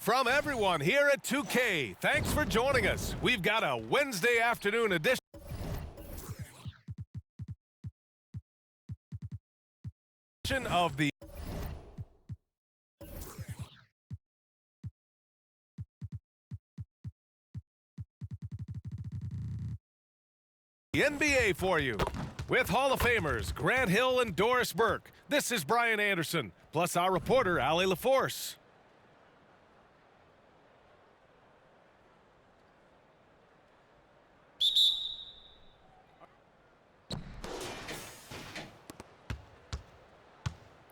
From everyone here at 2K, thanks for joining us. We've got a Wednesday afternoon edition of the NBA for you. With Hall of Famers Grant Hill and Doris Burke, this is Brian Anderson, plus our reporter, Allie LaForce.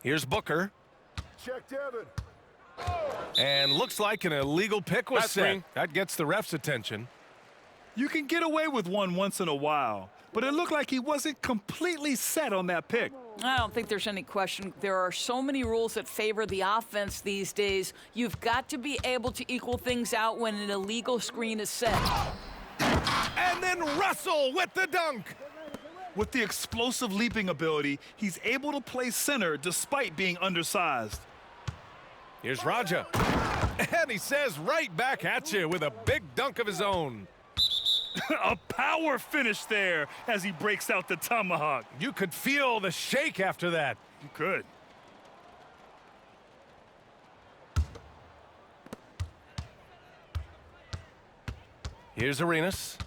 Here's Booker. Check Devin. And looks like an illegal pick was set. That gets the ref's attention. You can get away with one once in a while, but it looked like he wasn't completely set on that pick. I don't think there's any question. There are so many rules that favor the offense these days. You've got to be able to equal things out when an illegal screen is set. And then Russell with the dunk. With the explosive leaping ability, he's able to play center despite being undersized. Here's Raja. And he says right back at you with a big dunk of his own. A power finish there as he breaks out the tomahawk. You could feel the shake after that. You could. Here's Arenas.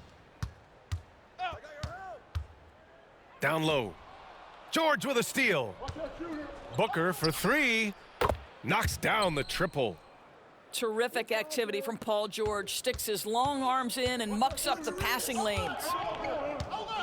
Down low. George with a steal. Booker for three. Knocks down the triple. Terrific activity from Paul George. Sticks his long arms in and mucks up the passing lanes.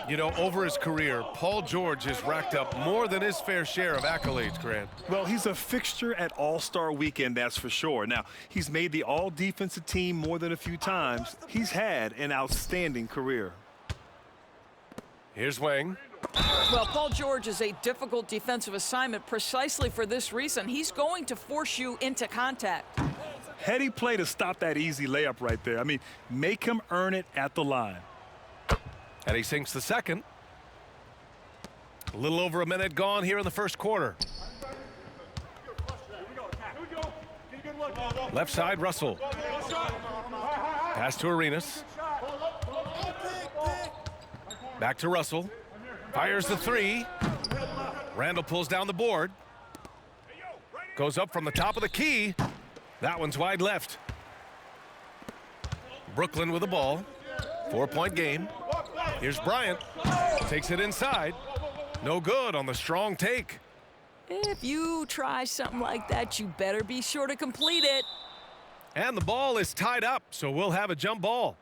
You know, over his career, Paul George has racked up more than his fair share of accolades, Grant. Well, he's a fixture at All-Star Weekend, that's for sure. Now, he's made the All-Defensive team more than a few times. He's had an outstanding career. Here's Wang. Well, Paul George is a difficult defensive assignment precisely for this reason. He's going to force you into contact. Heady play to stop that easy layup right there. I mean, make him earn it at the line. And he sinks the second. A little over a minute gone here in the first quarter. Left side, Russell. Pass to Arenas. Back to Russell. Fires the three. Randall pulls down the board. Goes up from the top of the key. That one's wide left. Brooklyn with the ball. 4-point game. Here's Bryant. Takes it inside. No good on the strong take. If you try something like that, you better be sure to complete it. And the ball is tied up, so we'll have a jump ball.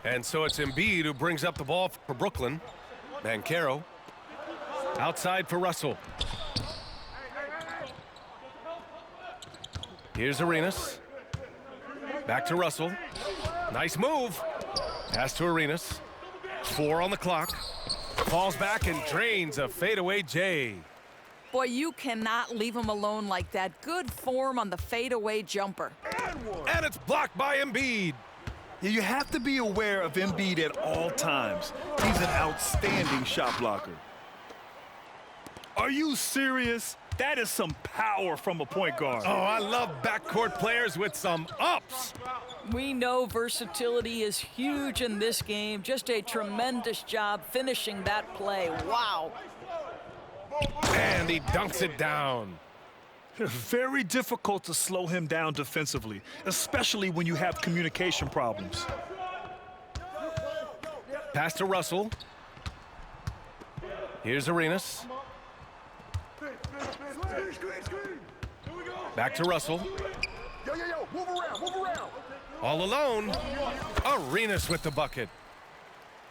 And so it's Embiid who brings up the ball for Brooklyn. Banchero. Outside for Russell. Here's Arenas. Back to Russell. Nice move. Pass to Arenas. 4 on the clock. Falls back and drains a fadeaway J. Boy, you cannot leave him alone like that. Good form on the fadeaway jumper. And it's blocked by Embiid. You have to be aware of Embiid at all times. He's an outstanding shot blocker. Are you serious? That is some power from a point guard. Oh, I love backcourt players with some ups. We know versatility is huge in this game. Just a tremendous job finishing that play. Wow. And he dunks it down. Very difficult to slow him down defensively, especially when you have communication problems. Pass to Russell. Here's Arenas. Back to Russell. Move around. All alone. Arenas with the bucket.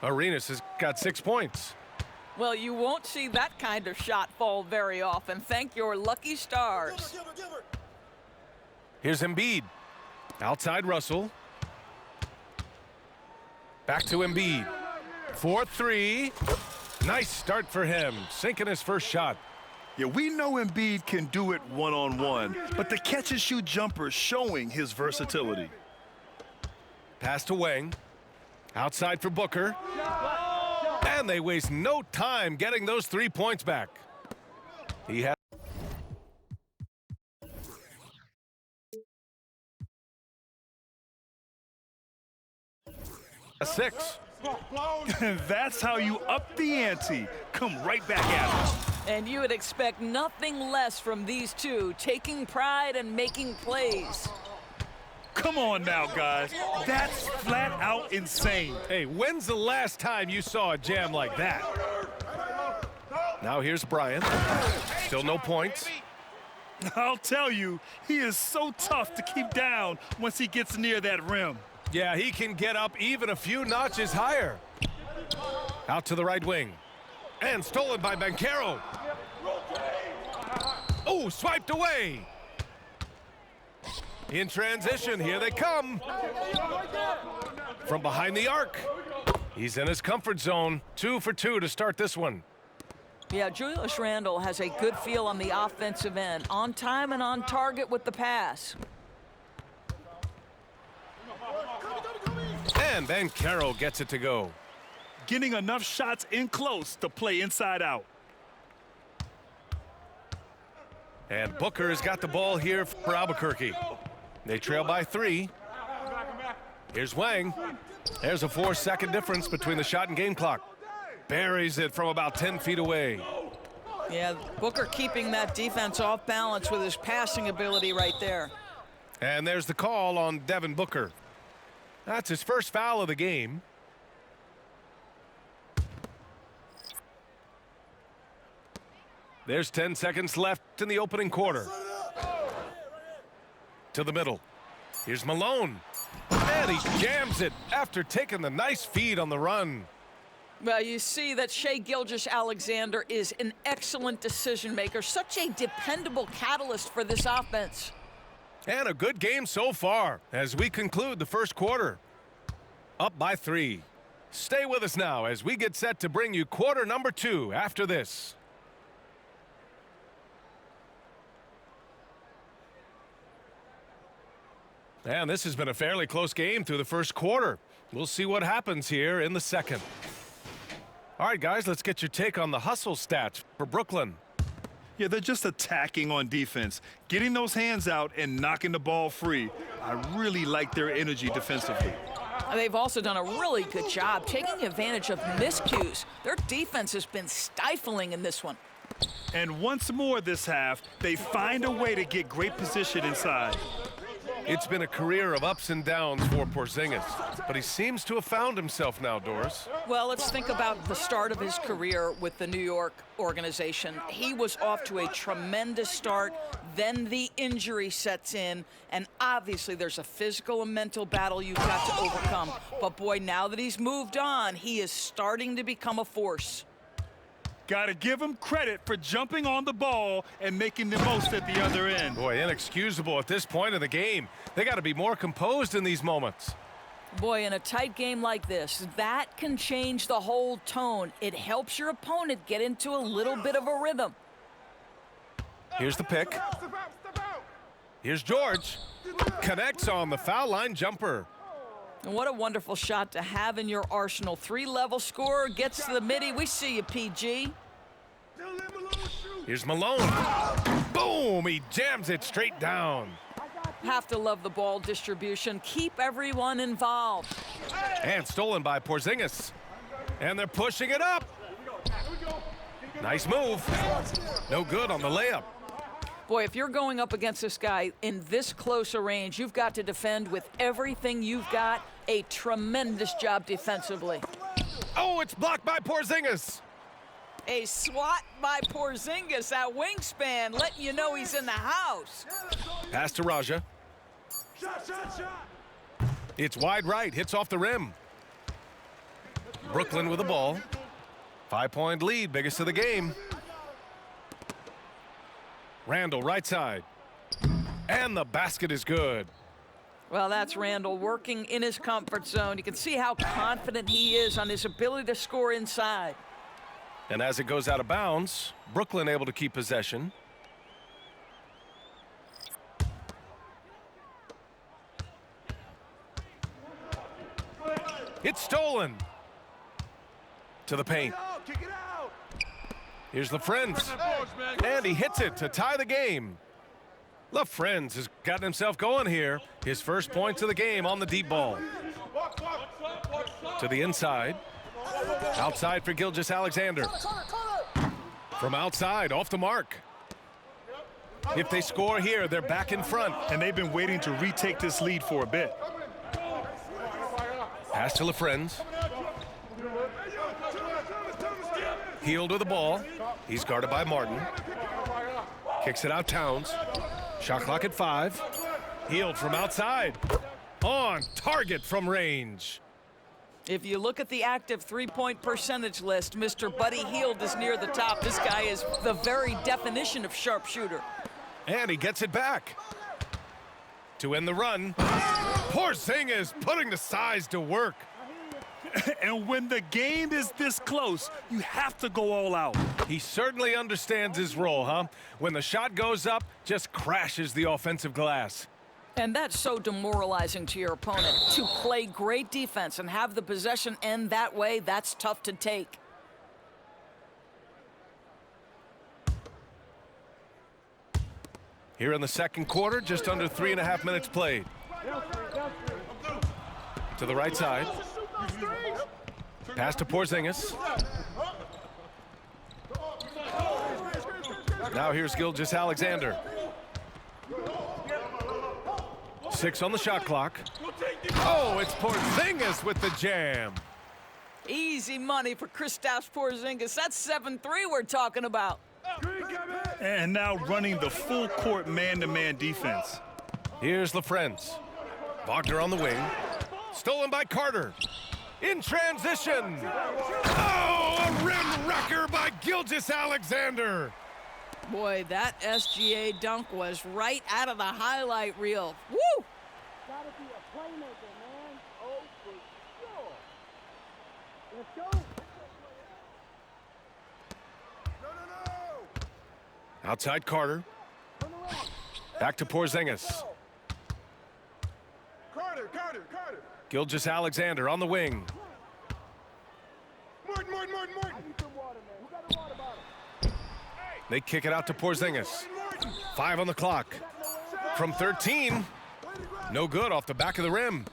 Arenas has got 6 points. Well, you won't see that kind of shot fall very often. Thank your lucky stars. Here's Embiid. Outside Russell. Back to Embiid. 4-3. Nice start for him. Sinking his first shot. Yeah, we know Embiid can do it one-on-one, but the catch-and-shoot jumper is showing his versatility. Pass to Wang. Outside for Booker. And they waste no time getting those 3 points back. He has a 6. That's how you up the ante. Come right back at it. And you would expect nothing less from these two, taking pride and making plays. Come on now, guys. That's flat out insane. Hey, when's the last time you saw a jam like that? Now here's Bryant. Still no points. I'll tell you, he is so tough to keep down once he gets near that rim. Yeah, he can get up even a few notches higher. Out to the right wing. And stolen by Banchero. Oh, swiped away. In transition, here they come. From behind the arc. He's in his comfort zone. 2 for 2 to start this one. Yeah, Julius Randle has a good feel on the offensive end. On time and on target with the pass. And Banchero gets it to go. Getting enough shots in close to play inside out. And Booker has got the ball here for Albuquerque. They trail by 3. Here's Wang. There's a 4-second difference between the shot and game clock. Buries it from about 10 feet away. Yeah, Booker keeping that defense off balance with his passing ability right there. And there's the call on Devin Booker. That's his first foul of the game. There's 10 seconds left in the opening quarter. To the middle. Here's Malone. And he jams it after taking the nice feed on the run. Well, you see that Shai Gilgeous-Alexander is an excellent decision maker, such a dependable catalyst for this offense. And a good game so far as we conclude the first quarter. Up by 3. Stay with us now as we get set to bring you quarter number 2 after this. And this has been a fairly close game through the first quarter. We'll see what happens here in the second. All right, guys, let's get your take on the hustle stats for Brooklyn. Yeah, they're just attacking on defense, getting those hands out and knocking the ball free. I really like their energy defensively. They've also done a really good job taking advantage of miscues. Their defense has been stifling in this one. And once more this half, they find a way to get great position inside. It's been a career of ups and downs for Porzingis, but he seems to have found himself now, Doris. Well, let's think about the start of his career with the New York organization. He was off to a tremendous start, then the injury sets in, and obviously there's a physical and mental battle you've got to overcome. But boy, now that he's moved on, he is starting to become a force. Got to give him credit for jumping on the ball and making the most at the other end. Boy, inexcusable at this point in the game. They got to be more composed in these moments. Boy, in a tight game like this, that can change the whole tone. It helps your opponent get into a little bit of a rhythm. Here's the pick. Here's George. Connects on the foul line jumper. And what a wonderful shot to have in your arsenal. 3-level scorer, gets to the midi. We see you, PG. Here's Malone. Boom! He jams it straight down. Have to love the ball distribution. Keep everyone involved. And stolen by Porzingis. And they're pushing it up. Nice move. No good on the layup. Boy, if you're going up against this guy in this close a range, you've got to defend with everything you've got. A tremendous job defensively. Oh, it's blocked by Porzingis. A swat by Porzingis, that wingspan, letting you know he's in the house. Pass to Raja. It's wide right, hits off the rim. Brooklyn with the ball. 5-point lead, biggest of the game. Randle, right side. And the basket is good. Well, that's Randle working in his comfort zone. You can see how confident he is on his ability to score inside. And as it goes out of bounds, Brooklyn able to keep possession. It's stolen. to the paint. Kick it out. Here's LaFrenz. And he hits it to tie the game. LaFrenz has gotten himself going here. His first points of the game on the deep ball. To the inside. Outside for Gilgeous-Alexander. From outside, off the mark. If they score here, they're back in front. And they've been waiting to retake this lead for a bit. Pass to LaFrenz. Hield with the ball. He's guarded by Martin. Kicks it out, Towns. Shot clock at 5. Hield from outside. On target from range. If you look at the active three-point percentage list, Mr. Buddy Hield is near the top. This guy is the very definition of sharpshooter. And he gets it back. To end the run, Porzingis putting the size to work. And when the game is this close, you have to go all out. He certainly understands his role, huh? When the shot goes up, just crashes the offensive glass. And that's so demoralizing to your opponent. To play great defense and have the possession end that way, that's tough to take. Here in the second quarter, just under 3.5 minutes played. To the right side. Pass to Porzingis. Now here's Gilgeous-Alexander. 6 on the shot clock. Oh, it's Porzingis with the jam. Easy money for Kristaps Porzingis. That's 7-3 we're talking about. And now running the full court man-to-man defense. Here's LaFrenz. Wagner on the wing. Stolen by Carter. In transition. Oh, a rim wrecker by Gilgeous-Alexander. Boy, that SGA dunk was right out of the highlight reel. Woo! Gotta be a playmaker, man. Oh, for sure. Let's go. No. Outside Carter. Back to Porzingis. Carter. Gilgeous-Alexander on the wing. Martin. Some water, man. Who got a water bottle? They kick it out to Porzingis. 5 on the clock. From 13. No good off the back of the rim.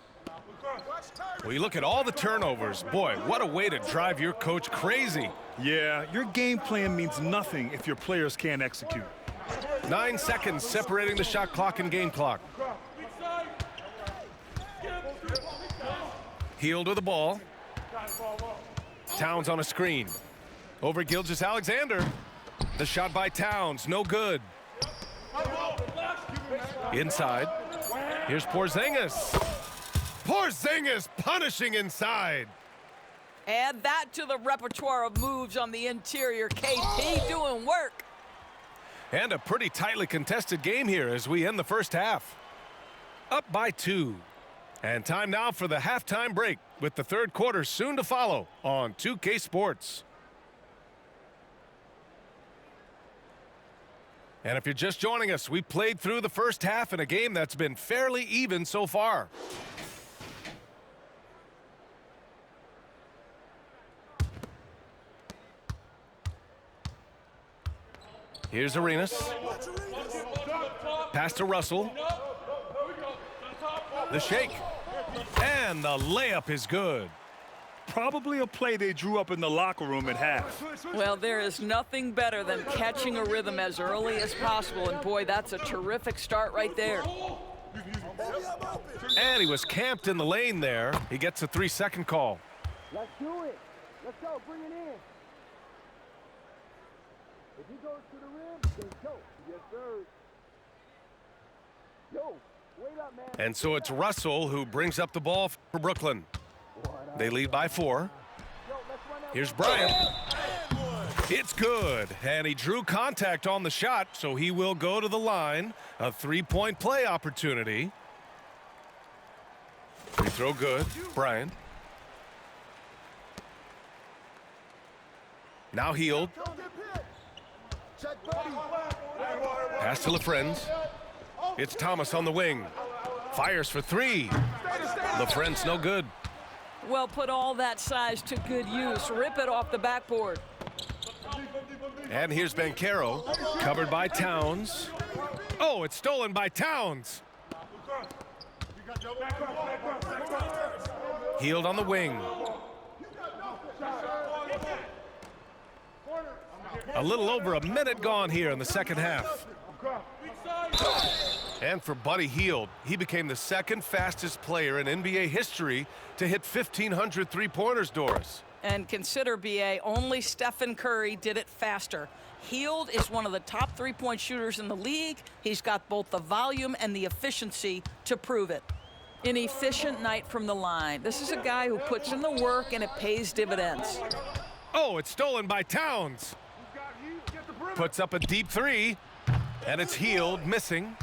Well, you look at all the turnovers. Boy, what a way to drive your coach crazy. Yeah, your game plan means nothing if your players can't execute. 9 seconds separating the shot clock and game clock. Hield with the ball. Towns on a screen. Over Gilgeous-Alexander. The shot by Towns, no good. Inside. Here's Porzingis. Porzingis punishing inside. Add that to the repertoire of moves on the interior. KP doing work. And a pretty tightly contested game here as we end the first half. Up by 2. And time now for the halftime break with the third quarter soon to follow on 2K Sports. And if you're just joining us, we played through the first half in a game that's been fairly even so far. Here's Arenas. Pass to Russell. The shake. And the layup is good. Probably a play they drew up in the locker room at half. Well, there is nothing better than catching a rhythm as early as possible. And boy, that's a terrific start right there. And he was camped in the lane there. He gets a 3-second call. Let's do it. Let's go. Bring it in. If he goes to the rim, then go. Yes, sir. Yo, wait up, man. And so it's Russell who brings up the ball for Brooklyn. They lead by 4. Here's Bryant. It's good. And he drew contact on the shot, so he will go to the line. A 3-point play opportunity. Free throw good. Bryant. Now Hield. Pass to LaFrenz. It's Thomas on the wing. Fires for 3. LaFrenz no good. Well, put all that size to good use. Rip it off the backboard. And here's Banchero, covered by Towns. Oh, it's stolen by Towns. Healed on the wing. A little over a minute gone here in the second half. And for Buddy Hield, he became the second fastest player in NBA history to hit 1,500 three-pointers, Doris. And consider, BA, only Stephen Curry did it faster. Hield is one of the top three-point shooters in the league. He's got both the volume and the efficiency to prove it. An efficient night from the line. This is a guy who puts in the work and it pays dividends. Oh, it's stolen by Towns. Puts up a deep three, and it's Hield missing.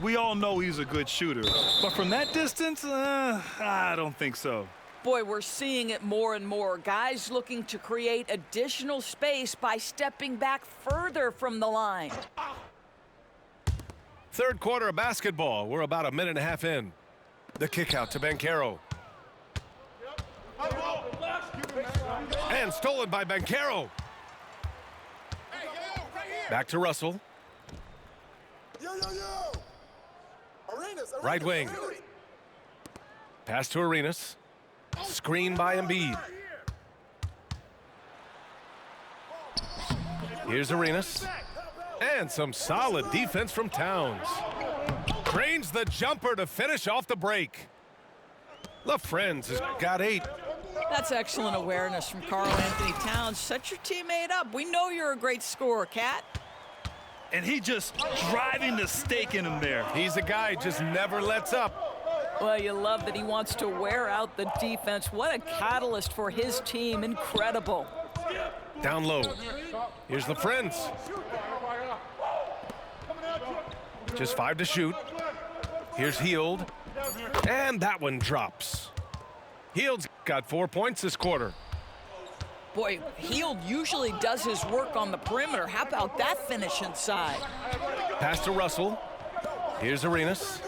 We all know he's a good shooter, but from that distance, I don't think so. Boy, we're seeing it more and more. Guys looking to create additional space by stepping back further from the line. Third quarter of basketball. We're about a minute and a half in. The kick out to Banchero. And stolen by Banchero. Back to Russell. Right wing. Pass to Arenas. Screen by Embiid. Here's Arenas. And some solid defense from Towns. Drains the jumper to finish off the break. LaFrentz has got 8. That's excellent awareness from Karl Anthony Towns. Set your teammate up. We know you're a great scorer, Cat. And he just driving the stake in him there. He's a guy just never lets up. Well, you love that he wants to wear out the defense. What a catalyst for his team. Incredible. Down low. Here's LaFrentz. Just 5 to shoot. Here's Hield. And that one drops. Hield's got 4 points this quarter. Boy, Hield usually does his work on the perimeter. How about that finish inside? Pass to Russell. Here's Arenas.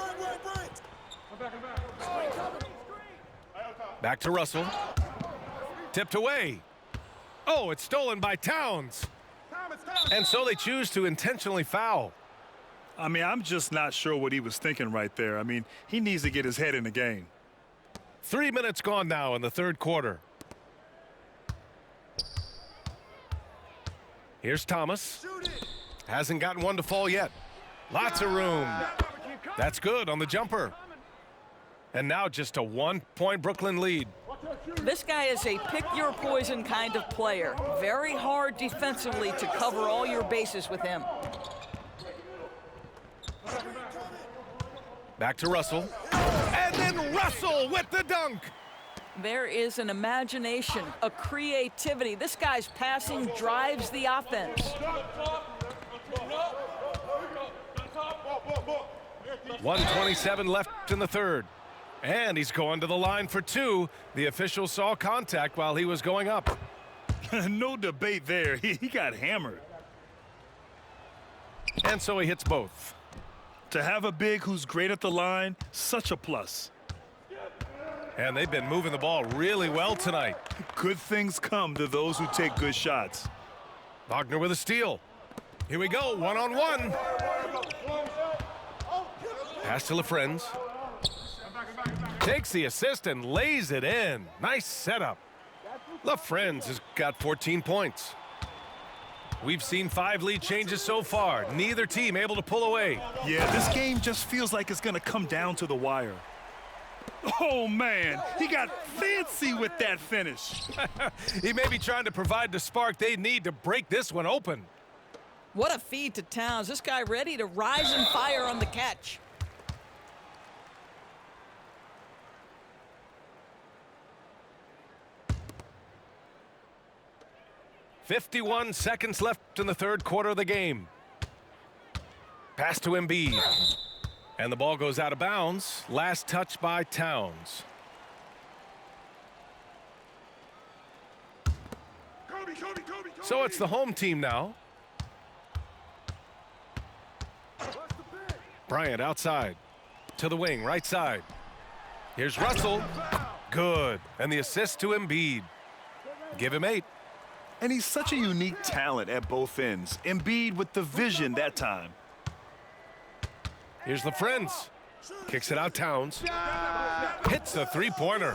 Back to Russell. Tipped away. Oh, it's stolen by Towns. And so they choose to intentionally foul. I mean, I'm just not sure what he was thinking right there. I mean, he needs to get his head in the game. 3 minutes gone now in the third quarter. Here's Thomas. Hasn't gotten one to fall yet. Lots of room. That's good on the jumper. And now just a 1-point Brooklyn lead. This guy is a pick-your-poison kind of player. Very hard defensively to cover all your bases with him. Back to Russell. And then Russell with the dunk. There is an imagination, a creativity. This guy's passing drives the offense. 1:27 left in the third. And he's going to the line for 2. The official saw contact while he was going up. No debate there. He got hammered. And so he hits both. To have a big who's great at the line, such a plus. And they've been moving the ball really well tonight. Good things come to those who take good shots. Wagner with a steal. Here we go, one-on-one. Pass to LaFrentz. Takes the assist and lays it in. Nice setup. LaFrentz has got 14 points. We've seen 5 lead changes so far. Neither team able to pull away. Yeah, this game just feels like it's going to come down to the wire. Oh, man, he got fancy with that finish. He may be trying to provide the spark they need to break this one open. What a feed to Towns. This guy ready to rise and fire on the catch. .51 seconds left in the third quarter of the game. Pass to Embiid. And the ball goes out of bounds. Last touch by Towns. So it's the home team now. Bryant outside. To the wing, right side. Here's Russell. Good. And the assist to Embiid. Give him 8. And he's such a unique talent at both ends. Embiid with the vision that time. Here's the friends. Kicks it out Towns. Hits a three-pointer.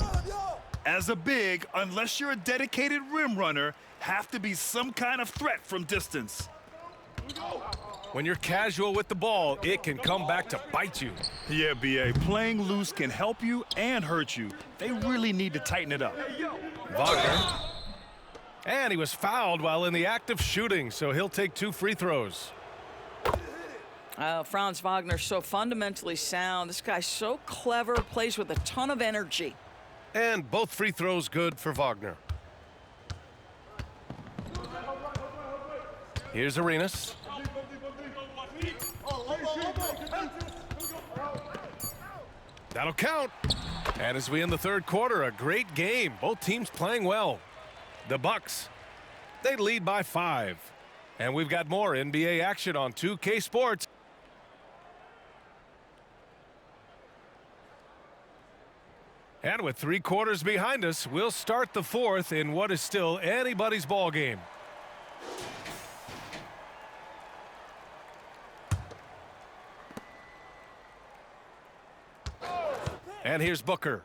As a big, unless you're a dedicated rim runner, have to be some kind of threat from distance. When you're casual with the ball, it can come back to bite you. Yeah, B.A., playing loose can help you and hurt you. They really need to tighten it up. Wagner. And he was fouled while in the act of shooting, so he'll take 2 free throws. Franz Wagner, so fundamentally sound. This guy's so clever, plays with a ton of energy. And both free throws good for Wagner. Here's Arenas. That'll count. And as we end the third quarter, a great game. Both teams playing well. The Bucks, they lead by 5. And we've got more NBA action on 2K Sports. And with 3 quarters behind us, we'll start the fourth in what is still anybody's ball game. And here's Booker.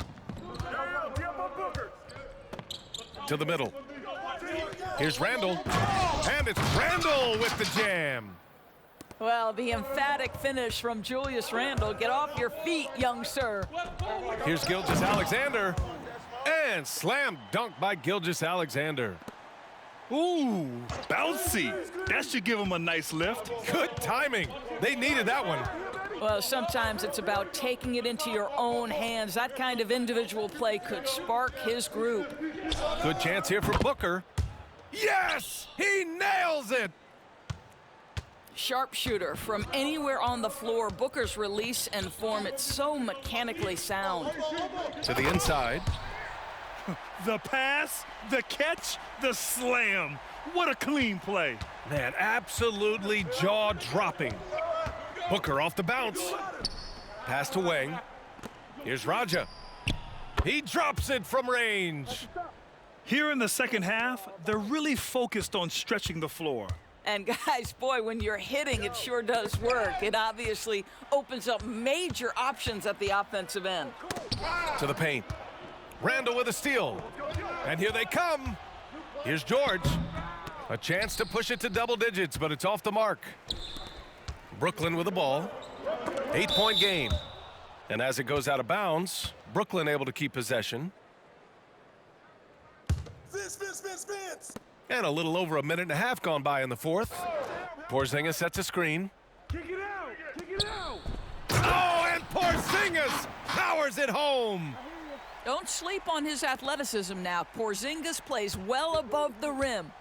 To the middle. Here's Randall. And it's Randall with the jam. Well, the emphatic finish from Julius Randle. Get off your feet, young sir. Here's Gilgeous-Alexander. And slam dunk by Gilgeous-Alexander. Ooh, bouncy. That should give him a nice lift. Good timing. They needed that one. Well, sometimes it's about taking it into your own hands. That kind of individual play could spark his group. Good chance here for Booker. Yes! He nails it! Sharpshooter from anywhere on the floor. Booker's release and form, it's so mechanically sound. To the inside. The pass, the catch, the slam. What a clean play. Man, absolutely jaw-dropping. Booker off the bounce. Pass to Wang. Here's Raja. He drops it from range. Here in the second half, they're really focused on stretching the floor. And guys, boy, when you're hitting, it sure does work. It obviously opens up major options at the offensive end. To the paint. Randall with a steal. And here they come. Here's George. A chance to push it to double digits, but it's off the mark. Brooklyn with the ball. 8-point game. And as it goes out of bounds, Brooklyn able to keep possession. Vince. And a little over a minute and a half gone by in the fourth. Porzingis sets a screen. Kick it out. Oh, and Porzingis powers it home. Don't sleep on his athleticism now. Porzingis plays well above the rim.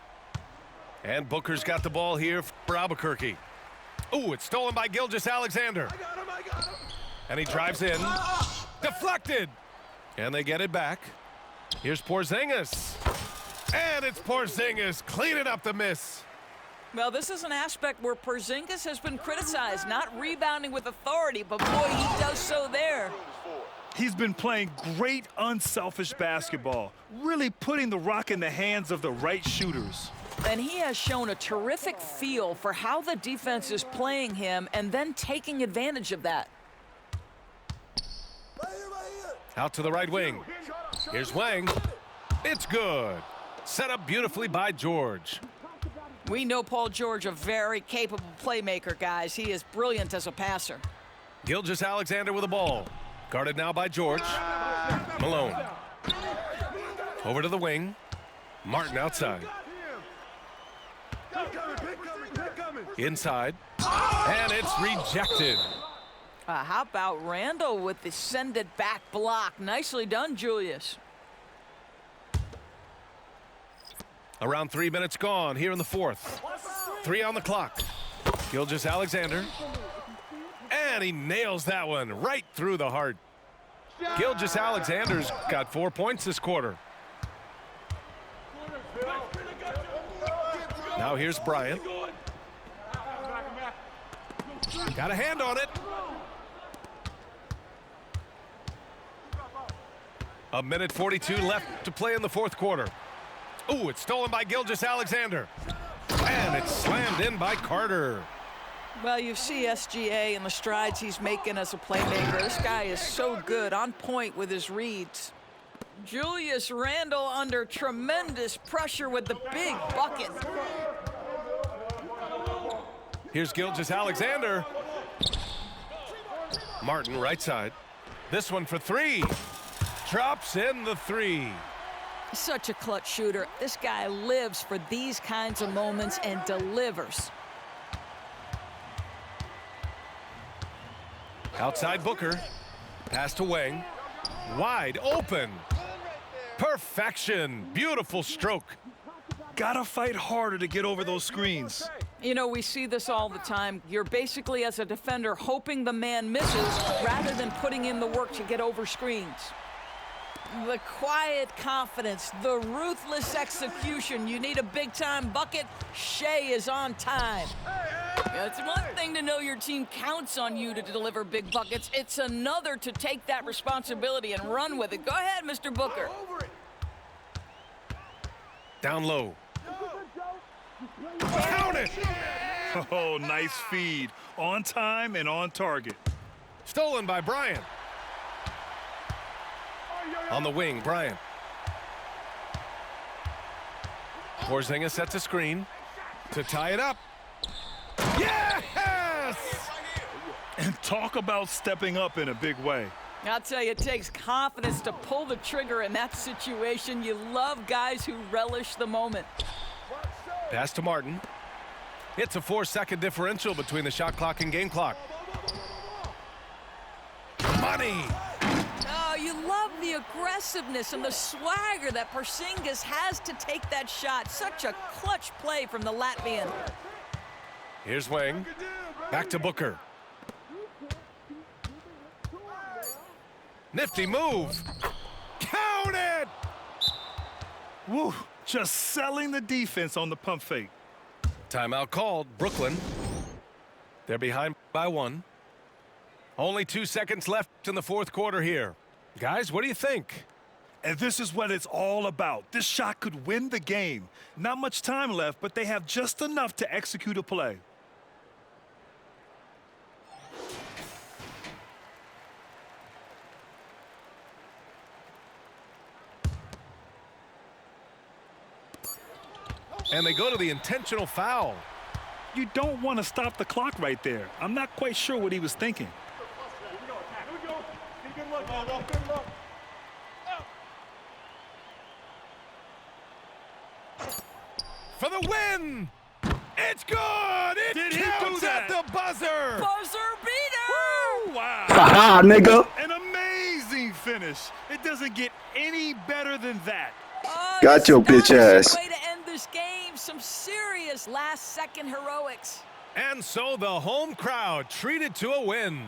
And Booker's got the ball here for Albuquerque. Ooh, it's stolen by Gilgeous-Alexander. I got him. And he drives in. Deflected. And they get it back. Here's Porzingis. And it's Porzingis cleaning up the miss. Well, this is an aspect where Porzingis has been criticized, not rebounding with authority, but boy, he does so there. He's been playing great unselfish basketball, really putting the rock in the hands of the right shooters. And he has shown a terrific feel for how the defense is playing him and then taking advantage of that. Out to the right wing. Here's Wang. It's good. Set up beautifully by George. We know Paul George, a very capable playmaker, guys. He is brilliant as a passer. Gilgeous-Alexander with the ball. Guarded now by George. Malone. Over to the wing. Martin outside. Inside. And it's rejected. How about Randall with the send it back block? Nicely done, Julius. Around 3 minutes gone here in the fourth. 3 on the clock. Gilgeous-Alexander. And he nails that one right through the heart. Gilgeous-Alexander's got 4 points this quarter. Now here's Bryant. Got a hand on it. A minute 42 left to play in the fourth quarter. Ooh, it's stolen by Gilgeous-Alexander. And it's slammed in by Carter. Well, you see SGA and the strides he's making as a playmaker. This guy is so good, on point with his reads. Julius Randle under tremendous pressure with the big bucket. Here's Gilgeous-Alexander. Martin, right side. This one for three. Drops in the three. Such a clutch shooter. This guy lives for these kinds of moments and delivers. Outside Booker. Pass to Wang. Wide open. Perfection. Beautiful stroke. Gotta fight harder to get over those screens. You know, we see this all the time. You're basically, as a defender, hoping the man misses rather than putting in the work to get over screens. The quiet confidence, the ruthless execution. You need a big-time bucket. Shea is on time. It's one thing to know your team counts on you to deliver big buckets. It's another to take that responsibility and run with it. Go ahead, Mr. Booker. Down low. Count it! Oh, nice feed. On time and on target. Stolen by Bryant. On the wing, Bryant. Porzingis sets a screen to tie it up. Yes! And talk about stepping up in a big way. I'll tell you, it takes confidence to pull the trigger in that situation. You love guys who relish the moment. Pass to Martin. It's a 4-second differential between the shot clock and game clock. Money! Oh, you love the aggressiveness and the swagger that Porzingis has to take that shot. Such a clutch play from the Latvian. Here's Wang. Back to Booker. Nifty move. Count it! Woo, just selling the defense on the pump fake. Timeout called. Brooklyn. They're behind by one. Only 2 seconds left in the fourth quarter here. Guys, what do you think? And this is what it's all about. This shot could win the game. Not much time left, but they have just enough to execute a play. And they go to the intentional foul. You don't want to stop the clock right there. I'm not quite sure what he was thinking. For the win! It's good! It Did he do counts at that? the buzzer! Buzzer beater! Wow. Haha, nigga. An amazing finish. It doesn't get any better than that. Oh, Got your bitch astonishing ass. Way to end this game. Some serious last-second heroics. And so the home crowd treated to a win.